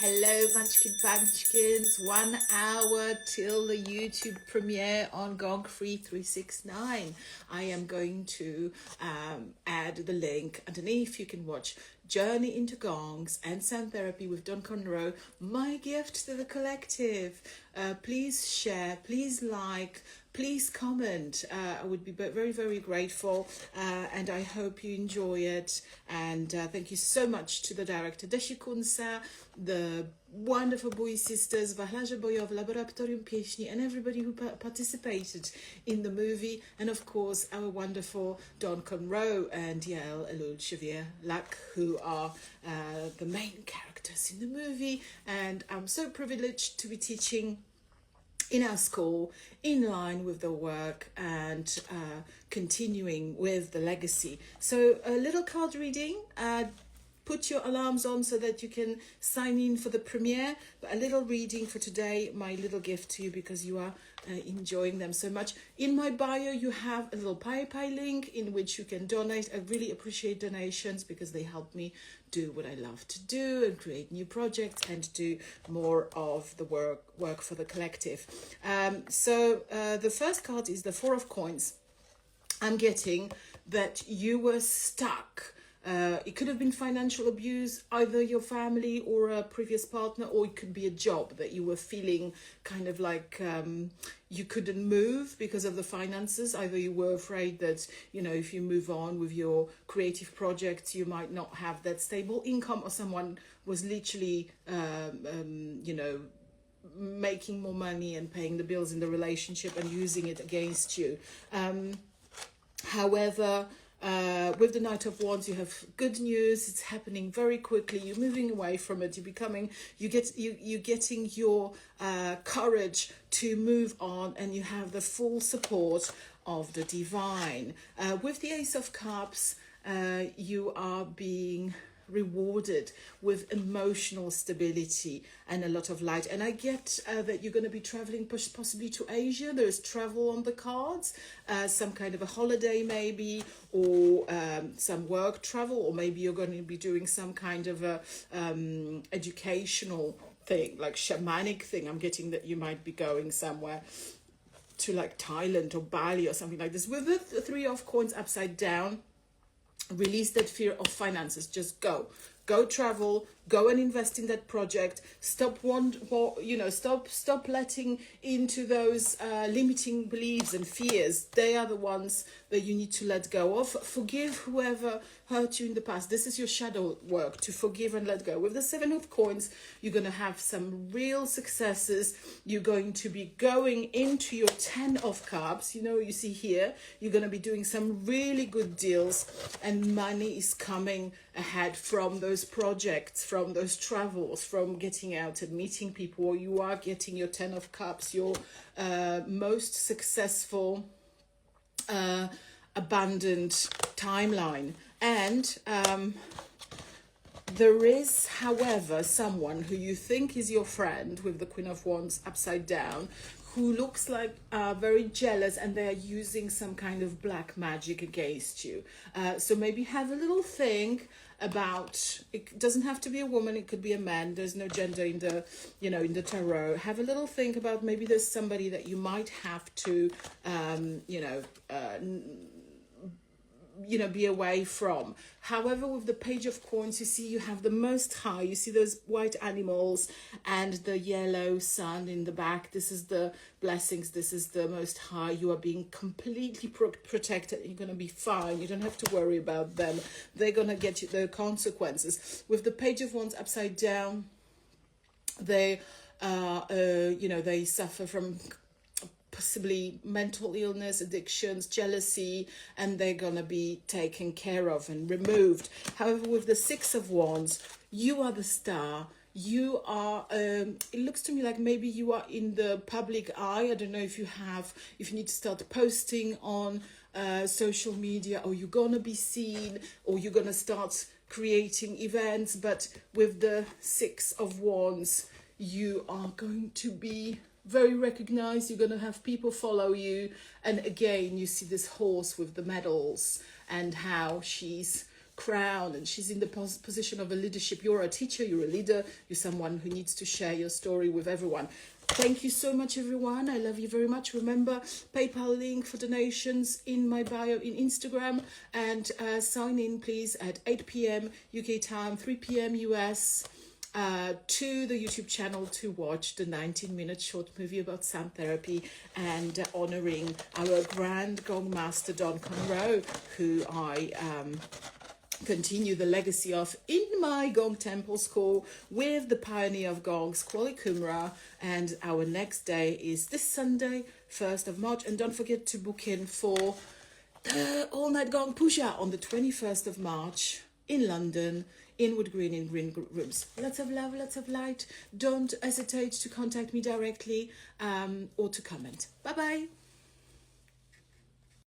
Hello, Munchkin Bunchkins. 1 hour till the YouTube premiere on Gongfree 369. I am going to add the link underneath. You can watch Journey into Gongs and Sound Therapy with Don Conreaux, my gift to the collective. Please share, please like, please comment. I would be very, very grateful, and I hope you enjoy it. And thank you so much to the director Desi, Kunsa, the wonderful Bui sisters, Wachlarze, Bojowe, Laboratorium, Pieśni, and everybody who participated in the movie. And of course, our wonderful Don Conreaux and Yaelle, Eloul, Shaphir, who are the main characters in the movie. And I'm so privileged to be teaching in our school, in line with the work and continuing with the legacy. So a little card reading, put your alarms on so that you can sign in for the premiere, but a little reading for today, my little gift to you because you are enjoying them so much. In my bio, you have a little PayPal link in which you can donate. I really appreciate donations because they help me do what I love to do and create new projects and do more of the work for the collective. So the first card is the Four of Coins. I'm getting that you were stuck. It could have been financial abuse, either your family or a previous partner, or it could be a job that you were feeling kind of like you couldn't move because of the finances. Either you were afraid that, you know, if you move on with your creative projects, you might not have that stable income, or someone was literally, you know, making more money and paying the bills in the relationship and using it against you. However, with the Knight of Wands, you have good news. It's happening very quickly. You're moving away from it. You're getting your courage to move on, and you have the full support of the divine. With the Ace of Cups, you are being rewarded with emotional stability and a lot of light. And I get that you're going to be traveling possibly to Asia. There's travel on the cards, some kind of a holiday maybe, or some work travel, or maybe you're going to be doing some kind of a educational thing, like shamanic thing. I'm getting that you might be going somewhere to like Thailand or Bali or something like this. With the Three of Coins upside down, release that fear of finances. Just go travel, go and invest in that project. Stop letting into those limiting beliefs and fears. They are the ones that you need to let go of. Forgive whoever hurt you in the past. This is your shadow work, to forgive and let go. With the Seven of Coins, you're going to have some real successes. You're going to be going into your 10 of Cups. You know, you see here, you're going to be doing some really good deals, and money is coming ahead from those projects, from those travels, from getting out and meeting people. You are getting your 10 of Cups, your most successful abundant timeline. And there is, however, someone who you think is your friend with the Queen of Wands upside down, who looks like very jealous, and they are using some kind of black magic against you. So maybe have a little think about, it doesn't have to be a woman, it could be a man. There's no gender in the, you know, in the tarot. Have a little think about, maybe there's somebody that you might have to be away from. However, with the Page of Coins, you see you have the Most High. You see those white animals and the yellow sun in the back. This is the blessings. This is the Most High. You are being completely protected. You're going to be fine. You don't have to worry about them. They're going to get you the consequences. With the Page of Wands upside down, they they suffer from possibly mental illness, addictions, jealousy, and they're gonna be taken care of and removed. However, with the Six of Wands, you are the star. You are, it looks to me like maybe you are in the public eye. I don't know if you need to start posting on social media, or you're gonna be seen, or you're gonna start creating events. But with the Six of Wands, you are going to be very recognized. You're going to have people follow you. And again, you see this horse with the medals and how she's crown, and she's in the position of a leadership. You're a teacher, you're a leader, you're someone who needs to share your story with everyone. Thank you so much, everyone. I love you very much. Remember, PayPal link for donations in my bio in Instagram, and sign in, please, at 8 p.m. UK time, 3 p.m. US, to the YouTube channel to watch the 19-minute short movie about sound therapy and honouring our grand gong master, Don Conreaux, who I continue the legacy of in my Gong Temple School with the pioneer of Gongs, Kwali Kumra, and our next day is this Sunday, 1st of March. And don't forget to book in for the all-night Gong Puja on the 21st of March in London, in Wood Green, in Green Rooms. Lots of love, lots of light. Don't hesitate to contact me directly or to comment. Bye-bye.